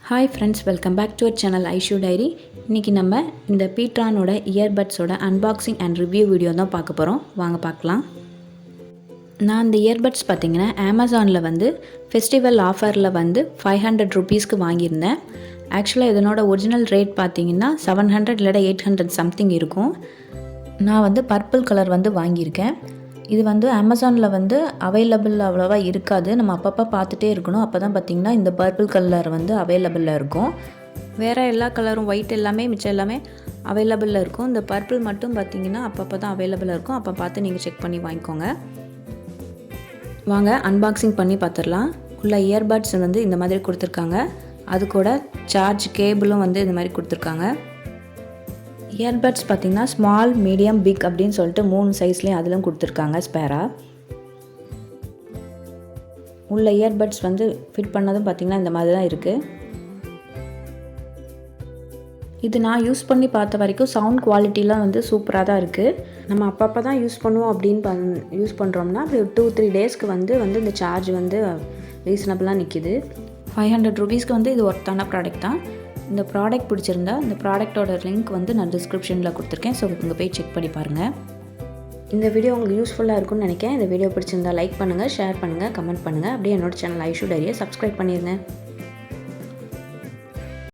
Hi friends, welcome back to our channel Aishu diary. இன்றைக்கி நம்ம இந்த பீட்ரானோட இயர்பட்ஸோட அன்பாக்சிங் அண்ட் ரிவ்யூ வீடியோ தான் பார்க்க போகிறோம். வாங்க பார்க்கலாம். நான் இந்த இயர்பட்ஸ் பார்த்திங்கன்னா அமேசானில் வந்து ஃபெஸ்டிவல் ஆஃபரில் வந்து 500 ருபீஸ்க்கு வாங்கியிருந்தேன். ஆக்சுவலாக இதனோட ஒரிஜினல் ரேட் பார்த்திங்கன்னா 700 இல்லைனா 800 சம்திங் இருக்கும். நான் வந்து பர்பிள் கலர் வந்து வாங்கியிருக்கேன். இது வந்து அமேசானில் வந்து அவைலபிள் அவ்வளோவா இருக்காது. நம்ம அப்பப்போ பார்த்துட்டே இருக்கணும். அப்போ தான் பார்த்திங்கன்னா இந்த பர்பிள் கலர் வந்து அவைலபிளில் இருக்கும். வேறு எல்லா கலரும் ஒயிட் எல்லாமே மிச்சம் எல்லாமே அவைலபிளில் இருக்கும். இந்த பர்பிள் மட்டும் பார்த்திங்கன்னா அப்பப்போ தான் அவைலபிளாக இருக்கும். அப்போ பார்த்து நீங்கள் செக் பண்ணி வாங்கிக்கோங்க. வாங்க அன்பாக்சிங் பண்ணி பார்த்துடலாம். உள்ள இயர்பட்ஸ் வந்து இந்த மாதிரி கொடுத்துருக்காங்க. அது கூட சார்ஜ் கேபிளும் வந்து இந்த மாதிரி கொடுத்துருக்காங்க. இயர்பட்ஸ் பார்த்திங்கன்னா ஸ்மால், மீடியம், பிக் அப்படின்னு சொல்லிட்டு 3 சைஸ்லேயும் அதிலும் கொடுத்துருக்காங்க ஸ்பேராக. உள்ள இயர்பட்ஸ் வந்து ஃபிட் பண்ணதும் பார்த்திங்கன்னா இந்த மாதிரி தான் இருக்குது. இது நான் யூஸ் பண்ணி பார்த்த வரைக்கும் சவுண்ட் குவாலிட்டிலாம் வந்து சூப்பராக தான் இருக்குது. நம்ம அப்பப்போ தான் யூஸ் பண்ணுவோம் அப்படின்னு யூஸ் பண்ணுறோம்னா அப்படி 2-3 டேஸ்க்கு வந்து இந்த சார்ஜ் வந்து ரீசனபிளாக நிற்கிது. 500 ருபீஸ்க்கு வந்து இது ஒர்த்தான ப்ராடக்ட் தான். இந்த ப்ராடக்ட் பிடிச்சிருந்தா இந்த ப்ராடக்டோட லிங்க் வந்து நான் டிஸ்கிரிப்ஷனில் கொடுத்துருக்கேன். ஸோ உங்கள் போய் செக் பண்ணி பாருங்கள். இந்த வீடியோ உங்களுக்கு யூஸ்ஃபுல்லாக இருக்கும்னு நினைக்கிறேன். இந்த வீடியோ பிடிச்சிருந்தா லைக் பண்ணுங்கள், ஷேர் பண்ணுங்கள், கமெண்ட் பண்ணுங்கள். அப்படியே என்னோட சேனல் ஐஷு டைரியை சப்ஸ்கிரைப் பண்ணிடுங்க.